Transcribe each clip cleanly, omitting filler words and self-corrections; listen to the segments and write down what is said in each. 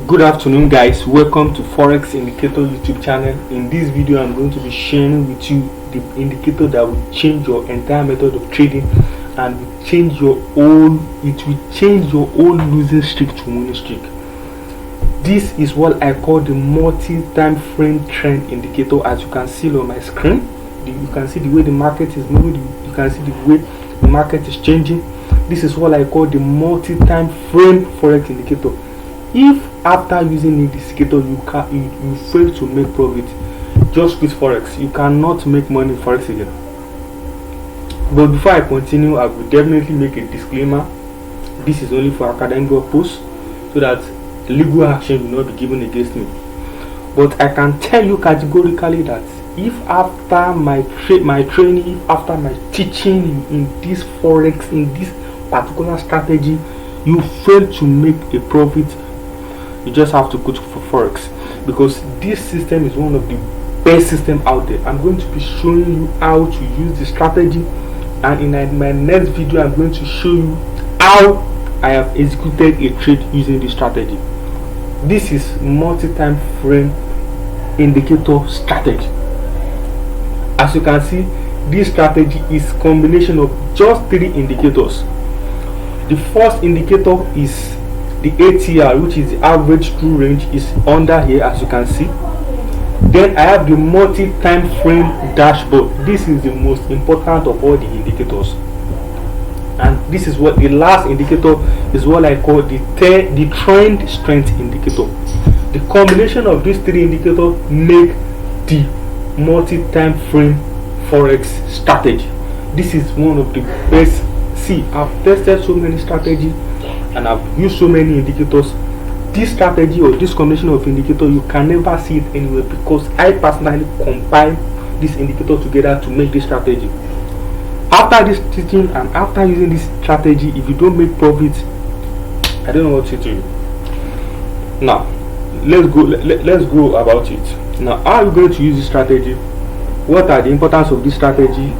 Good afternoon, guys. Welcome to Forex Indicator YouTube channel. In this video I'm going to be sharing with you the indicator that will change your entire method of trading and will change your whole losing streak to winning streak. This is what I call the multi-time frame trend indicator. As you can see on my screen, you can see the way the market is moving, you can see the way the market is changing. This is what I call the multi-time frame forex indicator. If after using this indicator you fail to make profit just with forex, you cannot make money in forex again. But before I continue, I will definitely make a disclaimer. This is only for academic purpose, so that legal action will not be given against me. But I can tell you categorically that if after my training, if after my teaching in this forex, in this particular strategy, you fail to make a profit, you just have to go for forex, because this system is one of the best system out there. I'm going to be showing you how to use the strategy, and in my next video I'm going to show you how I have executed a trade using this strategy. This is multi-time frame indicator strategy. As you can see, this strategy is combination of just 3 indicators. The first indicator is the ATR, which is the average true range, is under here, as you can see. Then I have the multi-time frame dashboard. This is the most important of all the indicators, and this is what the last indicator is, what I call the trend strength indicator. The combination of these 3 indicators make the multi-time frame forex strategy. This is one of the best. See, I've tested so many strategies and I've used so many indicators. This strategy or this combination of indicators, you can never see it anywhere, because I personally compile this indicator together to make this strategy. After this teaching and after using this strategy, if you don't make profit, I don't know what to do. Now let's go about it. Now, how are you going to use this strategy? What are the importance of this strategy?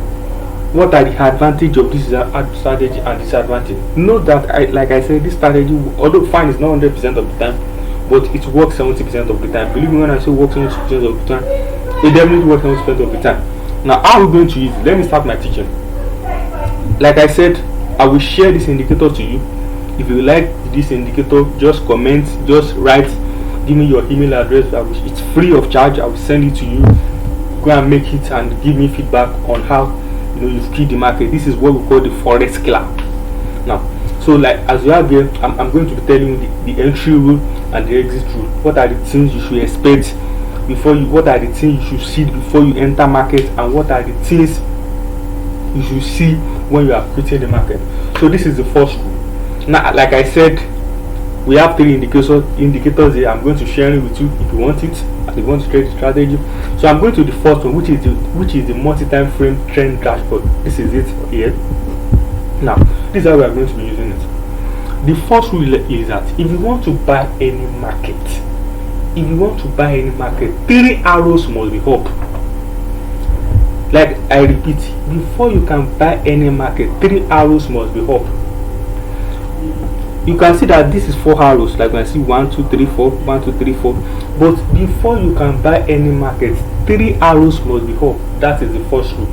What are the advantage of this strategy and disadvantage? Note that like I said, this strategy, although fine, is not 100% of the time, but it works 70% of the time. Believe me when I say works 70% of the time, it definitely works 70% of the time. Now, how are we going to use it? Let me start my teaching. Like I said, I will share this indicator to you. If you like this indicator, just comment, just write, give me your email address. It's free of charge. I will send it to you. Go and make it and give me feedback on how you've killed the market. This is what we call the forex killer. Now, so like as you have here, I'm going to be telling you the entry rule and the exit rule. What are the things you should expect before you? What are the things you should see before you enter market, and what are the things you should see when you are quitting the market? So this is the first rule. Now, like I said, we have 3 indicators here. I'm going to share it with you if you want it, if you want to trade the strategy. So I'm going to the first one, which is the multi-time frame trend dashboard. This is it here. Now, this is how we are going to be using it. The first rule is that if you want to buy any market, 3 arrows must be up. Like I repeat, before you can buy any market, 3 arrows must be up. You can see that this is 4 arrows, like when I see 1 2 3 4, 1 2 3 4. But before you can buy any market, 3 arrows must be up. That is the first rule.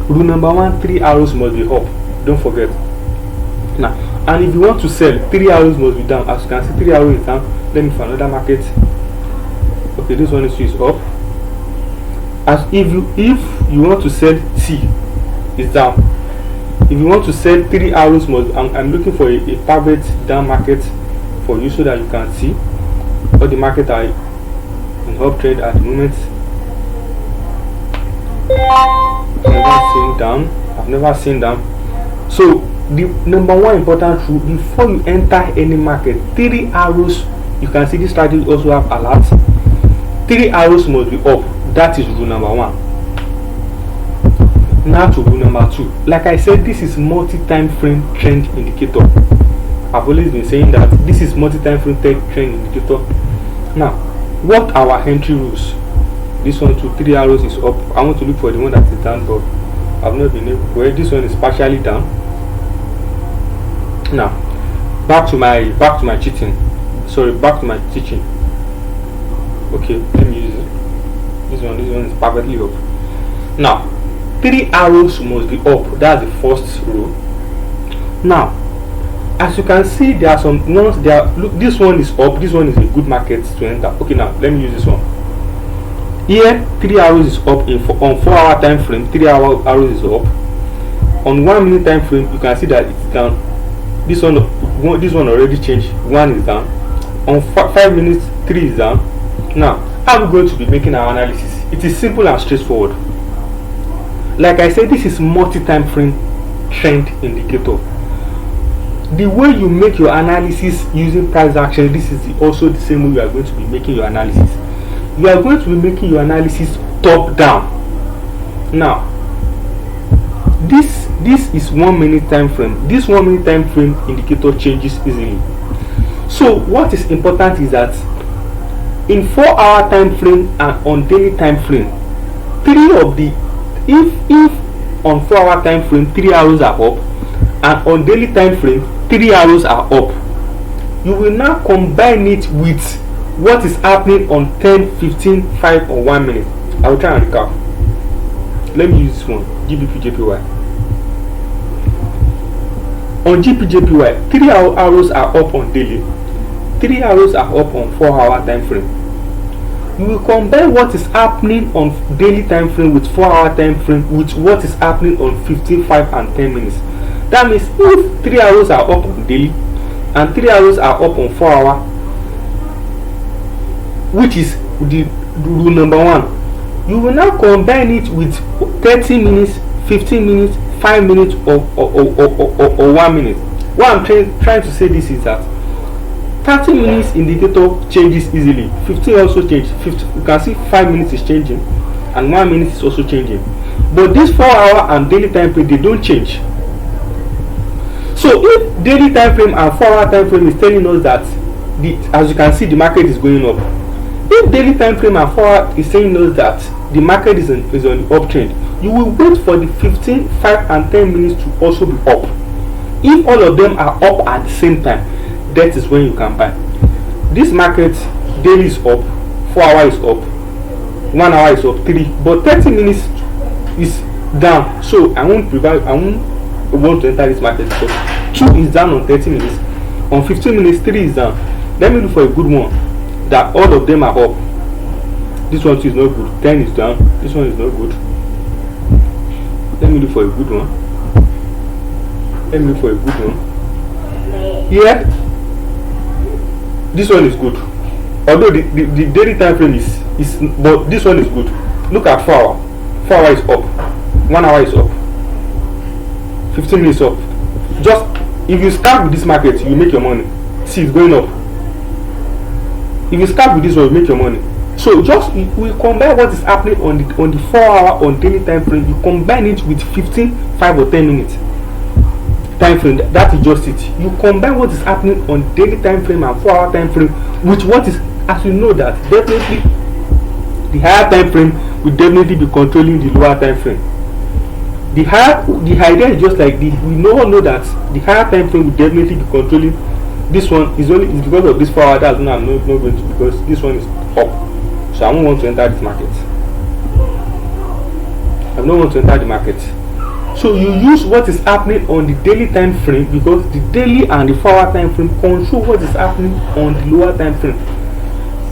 Rule number 1: 3 arrows must be up. Don't forget. Now, and if you want to sell, 3 arrows must be down. As you can see, 3 arrows is down. Let me find another market. Okay, this one is up. As if you want to sell, T is down. If you want to sell, 3 arrows must. I'm looking for a private down market for you, so that you can see all the market are in uptrend at the moment. I've never seen down. So the number 1 important rule before you enter any market, 3 arrows. You can see this strategy also have alerts. 3 arrows must be up. That is rule number 1. Now to rule number 2. Like I said, this is multi-time frame trend indicator. I've always been saying that this is multi-time frame trend indicator. Now, what are our entry rules? This 1 2 3 arrows is up. I want to look for the one that is down, but I've not been able. Well, this one is partially down. Now, back to my cheating. sorry, back to my teaching. Okay, let me use it. This one is perfectly up. Now 3 arrows must be up. That's the first row. Now as you can see, there are some ones there. Look, this one is up. This one is a good market to enter. Okay, now let me use this one. Here 3 arrows is up on 4 hour time frame. 3 arrows is up. On 1 minute time frame, you can see that it's down. This one already changed. 1 is down. On 5 minutes, 3 is down. Now how are we going to be making our analysis? It is simple and straightforward. Like I said, this is multi-time frame trend indicator. The way you make your analysis using price action, this is also the same way you are going to be making your analysis. You are going to be making your analysis top down. Now this is 1 minute time frame. This 1 minute time frame indicator changes easily. So what is important is that in 4 hour time frame and on daily time frame, if on 4 hour time frame 3 arrows are up and on daily time frame 3 arrows are up, you will now combine it with what is happening on 10, 15, 5 or 1 minute. I will try and recap. Let me use this one, GBP/JPY. On GBP/JPY, 3 arrows are up on daily, 3 arrows are up on 4 hour time frame. You will combine what is happening on daily time frame with 4 hour time frame with what is happening on 15, 5 and 10 minutes. That means if 3 arrows are up on daily and 3 arrows are up on 4 hour, which is the rule number 1, you will now combine it with 30 minutes, 15 minutes, 5 minutes or 1 minute. What I'm trying to say this is that 30 minutes indicator changes easily. 15 also changes. You can see 5 minutes is changing and 1 minute is also changing. But this 4 hour and daily time frame, they don't change. So if daily time frame and 4 hour time frame is telling us that as you can see the market is going up, if daily time frame and 4 hour is telling us that the market is on the uptrend, you will wait for the 15, 5 and 10 minutes to also be up. If all of them are up at the same time, that is when you can buy. This market daily is up, 4 hour is up, 1 hour is up, 3, but 30 minutes is down. So I won't want to enter this market because 2 is down on 30 minutes. On 15 minutes, 3 is down. Let me look for a good one that all of them are up. This one too is not good. 10 is down. This one is not good. Let me look for a good one. Here, this one is good. Although the daily time frame is but this one is good. Look at 4 hour. 4 hour is up. 1 hour is up. 15 minutes up. Just if you scalp with this market, you make your money. See, it's going up. If you scalp with this one, you make your money. So just we combine what is happening on the 4 hour on daily time frame. You combine it with 15, 5 or 10 minutes time frame. That is just it. You combine what is happening on daily time frame and 4 hour time frame with what is, as you know that definitely the higher time frame will definitely be controlling the lower time frame. The idea is just like we all know that the higher time frame will definitely be controlling. This one is because of this 4 hour. That's not, I'm not going to, because this one is up. So I don't want to enter this market. I don't want to enter the market. So you use what is happening on the daily time frame, because the daily and the 4 hour time frame control what is happening on the lower time frame.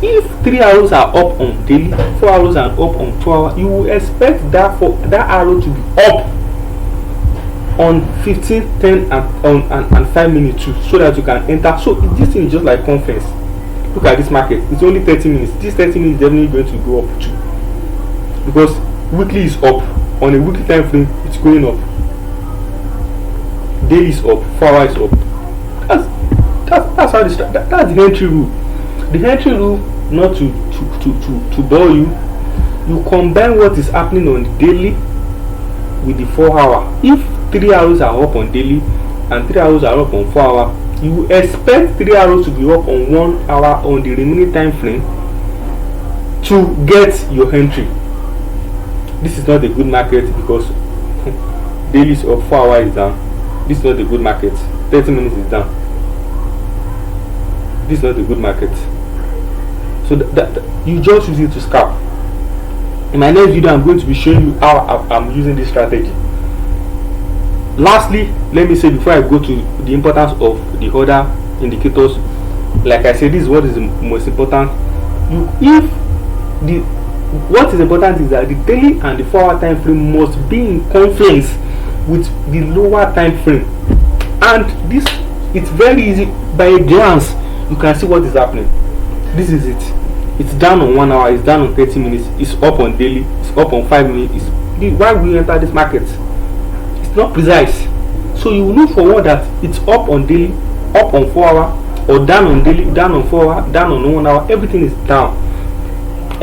If 3 hours are up on daily, 4 hours are up on 2 hours, you will expect that arrow to be up on 15, 10 and 5 minutes too, so that you can enter. So this thing is just like conference. Look at this market. It's only 30 minutes. This 30 minutes is definitely going to go up too, because weekly is up. On a weekly time frame, it's going up. Daily is up. 4 hours is up. That's how that's the entry rule. The entry rule, not to bore you. You combine what is happening on the daily with the 4 hour. If 3 hours are up on daily and 3 hours are up on 4 hour, you expect 3 hours to be up on 1 hour on the remaining time frame to get your entry. This is not a good market because daily is up, 4 hours is down. This is not a good market. 30 minutes is down. this is not a good market. So that you just use it to scalp. In my next video, I'm going to be showing you how I'm using this strategy. Lastly, let me say before I go to the importance of the other indicators, like I said, this is what is the most important. What is important is that the daily and the 4-hour time frame must be in confluence with the lower time frame, and this, it's very easy. By a glance you can see what is happening. This is it. It's down on 1 hour, it's down on 30 minutes, it's up on daily, it's up on 5 minutes. Why we enter this market, it's not precise. So you look for one that it's up on daily, up on 4 hour, or down on daily, down on 4 hour, down on 1 hour. Everything is down.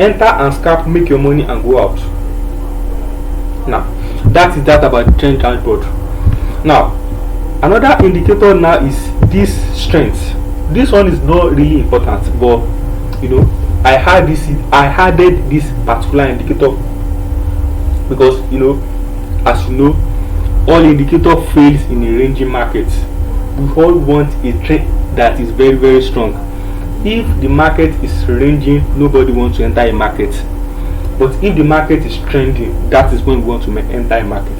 Enter and scalp, make your money and go out. Now that is that about the trend dashboard. Now another indicator now is this strength. This one is not really important, but you know, I added this particular indicator because, you know, as you know, all indicator fails in a ranging market. We all want a trend that is very, very strong. If the market is ranging, nobody wants to enter a market. But if the market is trending, that is when we want to enter a market.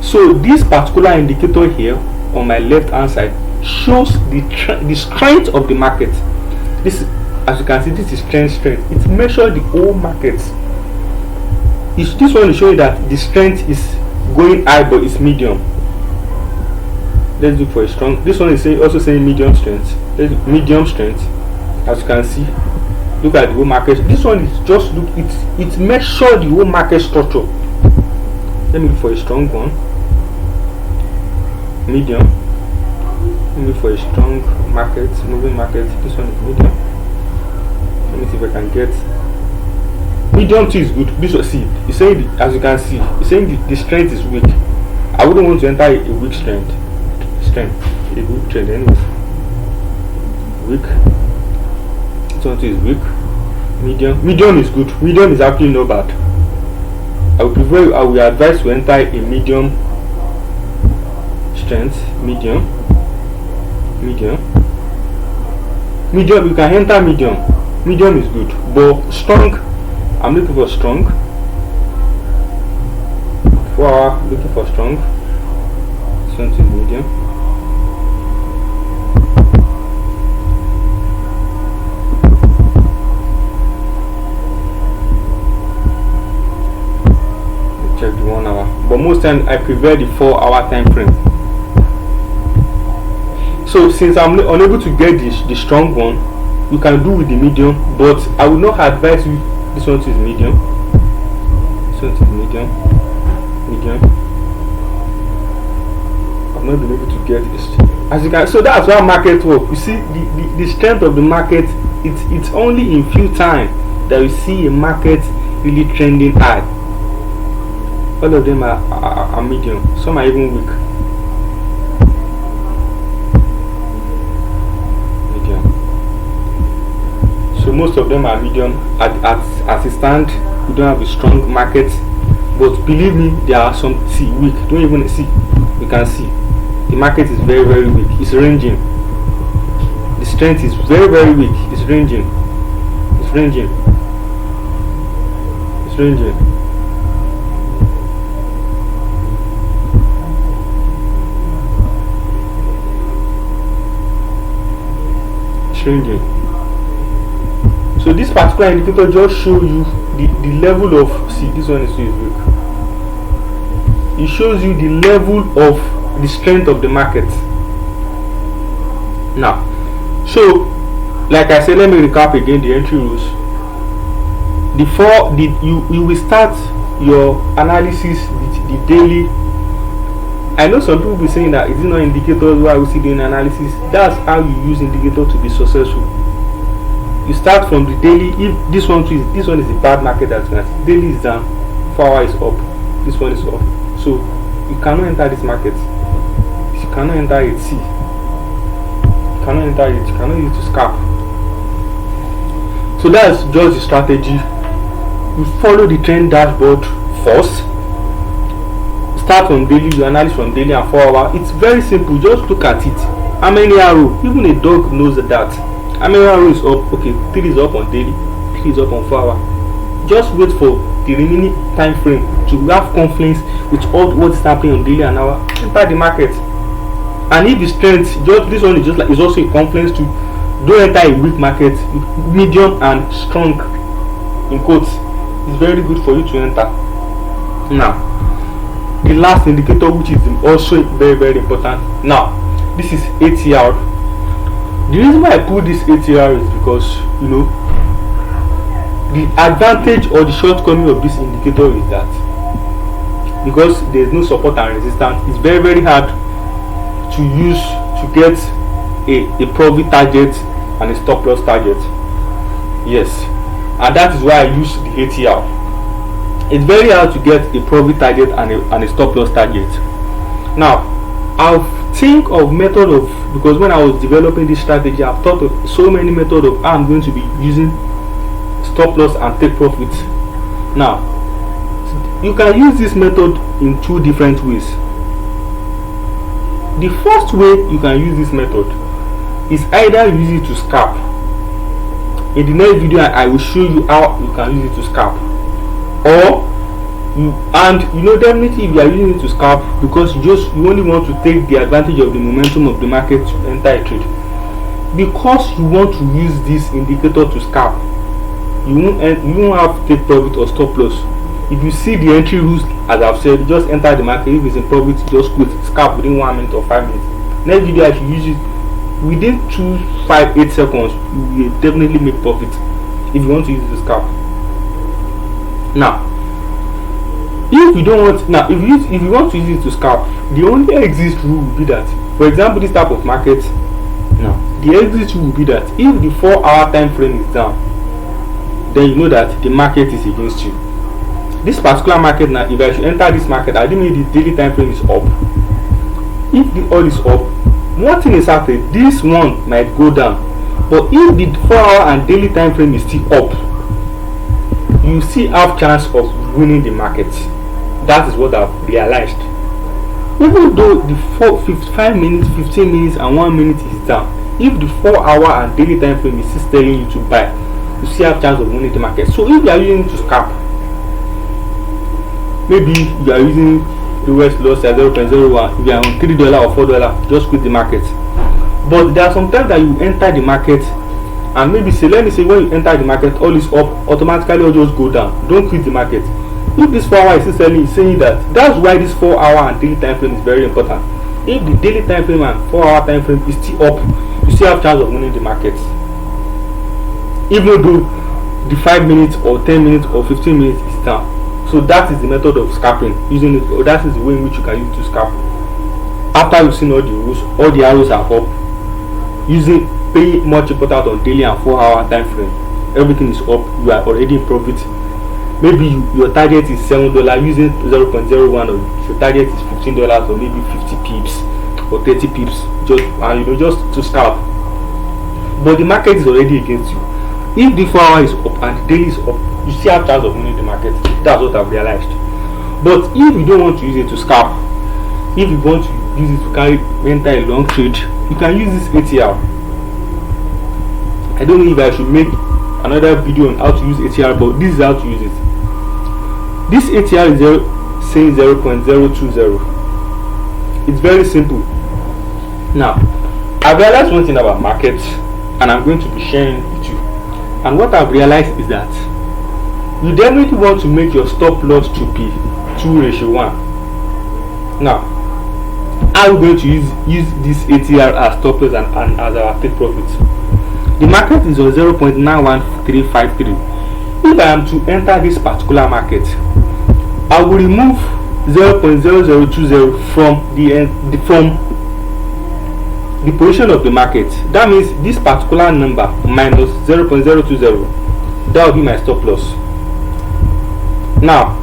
So this particular indicator here on my left hand side shows the strength of the market. This, as you can see, this is strength. It measures the whole market. This one is showing that the strength is going high, but it's medium. Let's look for a strong. This one is also saying medium strength. Medium strength. As you can see, look at the whole market. This one is just look. It measures the whole market structure. Let me look for a strong one. Medium. Let me look for a strong market, moving market. This one is medium. Let me see if I can get. Medium too is good. This one, see, it's saying as you can see, it's saying the strength is weak. I wouldn't want to enter a weak strength. A weak trend, anyways. Weak. This one too is weak. Medium is good. Medium is actually not bad. I will advise to enter a medium strength. Medium. You can enter medium. Medium is good, but strong, I'm looking for strong. 4 hour, looking for strong. Something medium. Check the 1 hour, but most times I prefer the 4 hour time frame. So since I'm unable to get the strong one, you can do with the medium, but I will not advise you. This one is medium. This one is medium. I've not been able to get this. As you can, so that's why market work. You see the strength of the market. It's only in few times that you see a market really trending high. All of them are medium. Some are even weak. So most of them are medium. As it stands, we don't have a strong market, but believe me, there are some weak. Don't even see. You can see the market is very, very weak. It's ranging. The strength is very, very weak. It's ranging. It's ranging. It's ranging. It's ranging. So this particular indicator just shows you the level of, see, this one is weak. It shows you the level of the strength of the market. Now, so like I said, let me recap again the entry rules. You will start your analysis with the daily. I know some people will be saying that it's not indicators why we see doing analysis. That's how you use indicator to be successful. You start from the daily. If this one is a bad market, that's daily is down, 4 hours is up, this one is up. So you cannot enter this market. You cannot enter it. See, you cannot enter it. You cannot use it to scalp. So that's just the strategy. You follow the trend dashboard first. Start from daily. You analyze from daily and 4 hours. It's very simple. Just look at it. How many arrows? Even a dog knows that. How many arrows is up? Okay, 3 is up on daily, 3 is up on 4 hour. Just wait for the remaining time frame to have confluence with all what is happening on daily and hour. Enter the market. And if the strength, just this one is just like, is also a confluence to, don't enter a weak market. Medium and strong, in quotes, is very good for you to enter. Now, the last indicator, which is also very important. Now, this is ATR. The reason why I put this ATR is because, you know, the advantage or the shortcoming of this indicator is that because there is no support and resistance, it's very hard to use to get a profit target and a stop loss target. Yes, and that is why I use the ATR. It's very hard to get a profit target and a stop loss target. Now, I'll think of method of, because when I was developing this strategy, I've thought of so many methods of how I'm going to be using stop loss and take profit. Now, you can use this method in 2 different ways. The first way you can use this method is either use it to scalp. In the next video, I will show you how you can use it to scalp. Or definitely if you are using it to scalp because you only want to take the advantage of the momentum of the market to enter a trade. Because you want to use this indicator to scalp, you won't have to take profit or stop loss. If you see the entry rules, as I've said, just enter the market. If it's in profit, just quit, scalp within 1 minute or 5 minutes. Next video, I should use it within 2, 5, 8 seconds. You will definitely make profit if you want to use it to scalp. Now, if you don't want, if you want to use it to scalp, the only exit rule will be that, for example, this type of market. Now, the exit rule will be that if the 4-hour time frame is down, then you know that the market is against you. This particular market now, if I should enter this market, I do mean the daily time frame is up. If the oil is up, one thing is certain, this one might go down. But if the 4-hour and daily time frame is still up, you still have chance of winning the market. That is what I've realized. Even though the 5 minutes, 15 minutes and 1 minute is down, if the 4-hour and daily time frame is still telling you to buy, you still have chance of winning the market. So if you are using it to scalp, maybe you are using the West loss at 0.01, if you are on $3 or $4, just quit the market. But there are some times that you enter the market and maybe let me say when you enter the market, all is up, automatically all just go down. Don't quit the market. If this 4-hour is still saying that's why this 4-hour and daily time frame is very important. If the daily time frame and 4-hour time frame is still up, you still have chance of winning the market. Even though the 5 minutes or 10 minutes or 15 minutes is down. So that is the method of scalping, using it, or that is the way in which you can use to scalp. After you've seen all the rules, all the arrows are up, pay much importance on daily and 4-hour time frame. Everything is up, you are already in profit. Maybe your target is $7 using 0.01, or your target is $15 or maybe 50 pips or 30 pips, just to scalp. But the market is already against you. If the 4-hour is up and the daily is up, you still have chance of winning the market. That's what I've realized. But if you don't want to use it to scalp, if you want to use it to enter a long trade, you can use this ATR. I don't know if I should make another video on how to use ATR, but this is how to use it. This ATR is saying 0.020. It's very simple. Now, I realized one thing about markets, and I'm going to be sharing it with you. And what I've realized is that you definitely want to make your stop loss to be 2:1. Now, how are we going to use this ATR as stop loss and as our take profit? The market is on 0.91353. If I am to enter this particular market, I will remove 0.0020 from the position of the market. That means this particular number minus 0.020, that will be my stop loss. Now,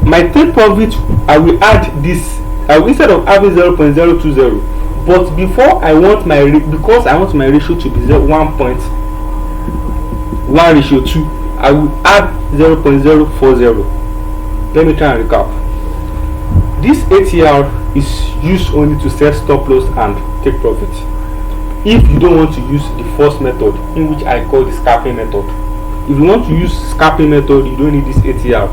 my take profit, I will add this. Instead of having 0.020, but because I want my ratio to be 1.1:2, I will add 0.040. Let me try and recap. This ATR is used only to set stop loss and take profit. if you don't want to use the first method, in which I call the scalping method. If you want to use scalping method, you don't need this ATR.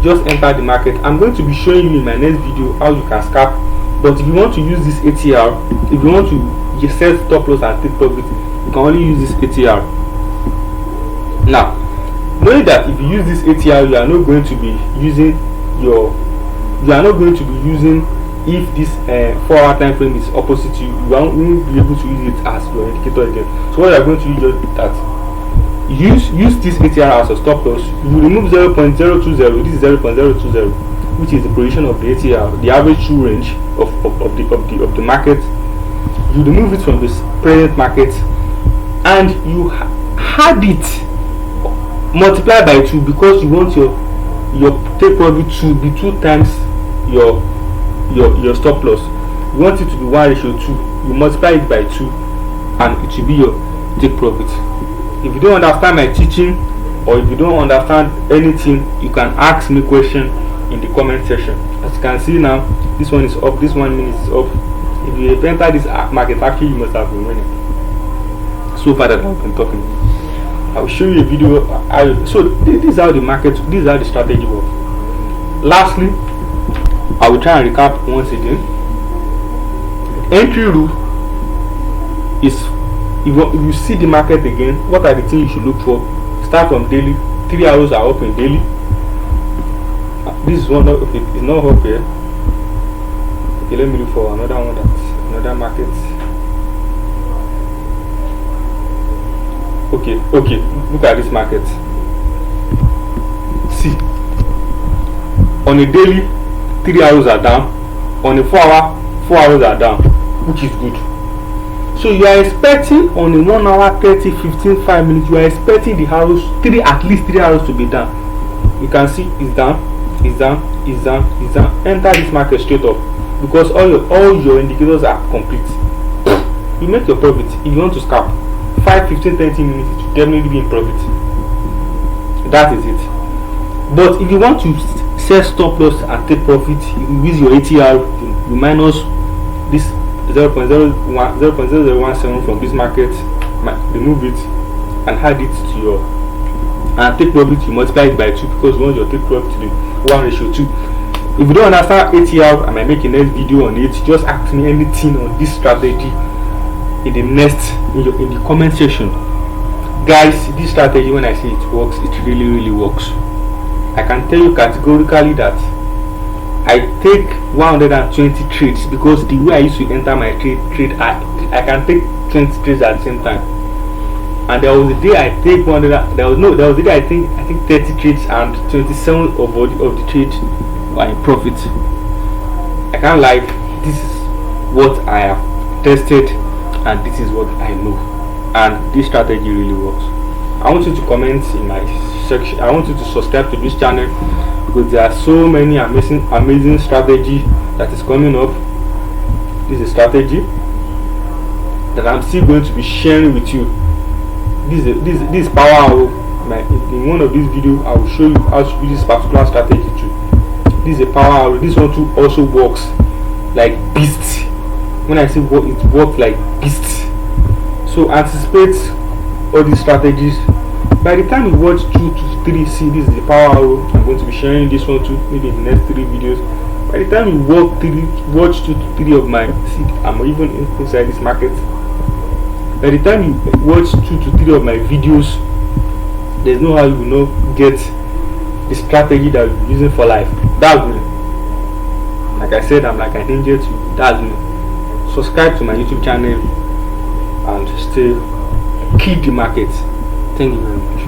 Just enter the market. I'm going to be showing you in my next video how you can scalp. But if you want to use this ATR, if you want to set stop loss and take profit, you can only use this ATR. Now, knowing that if you use this ATR, you are not going to be using if this 4-hour time frame is opposite you, you won't be able to use it as your indicator again. So what you are going to use is that use this ATR as a stop loss. You remove 0.020. This is 0.020, which is the position of the ATR, the average true range of the market. You remove it from the present market, and you had it multiplied by 2 because you want your take profit to be 2 times your stop loss. You want it to be 1:2. You multiply it by 2, and it will be your take profit. If you don't understand my teaching, or if you don't understand anything, you can ask me question in the comment section. As you can see now, this one is up, this 1 minute is up. If you enter this market, actually you must have been winning. So far that I've been talking, I will show you a video. So this is how the market, this is how the strategy works. Lastly, I will try and recap once again. Entry rule is, if you see the market again, what are the things you should look for? Start from daily. 3 hours are up in daily. This is one. Okay, it's not up here. Okay, let me look for another one. That's another market. Okay, look at this market. See, on a daily, 3 hours are down. On a 4 hours are down, which is good. So you are expecting on a 1 hour, 30, 15, 5 minutes, you are expecting the arrows, at least 3 hours to be down. You can see it's down, it's down, it's down, it's down. Enter this market straight up, because all your indicators are complete. You make your profit. If you want to scalp 5, 15, 20 minutes, it will definitely be in profit. That is it. But if you want to set stop loss and take profit, you use your ATR, you minus this 0.0017 from this market, remove it and add it to your, and take profit, you multiply it by 2, because you want your take profit to be 1:2. If you don't understand ATR, I might make a next video on it. Just ask me anything on this strategy in the comment section. Guys, this strategy, when I say it works, it really works. I can tell you categorically that I take 120 trades, because the way I used to enter my trade, I can take 20 trades at the same time. And there was a day I take 100. There was a day I think 30 trades, and 27 of the trades were in profit. I can't lie. This is what I have tested, and this is what I know. And this strategy really works. I want you to comment in my section. I want you to subscribe to this channel, because there are so many amazing strategy that is coming up. This is a strategy that I'm still going to be sharing with you. This is power hour. In one of these videos, I will show you how to use this particular strategy too. This is a power hour. This one too also works like beast. When I say it works like beast. So anticipate all these strategies. By the time you watch 2 to 3, see, this is the power hour. I'm going to be sharing this one too, maybe in the next 3 videos. By the time you watch 2 to 3 of my, see, I'm even inside this market. By the time you watch 2 to 3 of my videos, there's no how you will not get the strategy that you're using for life. That's me. Like I said, I'm like an angel to you. That's me. Subscribe to my YouTube channel and stay keep the market. Thank you very much.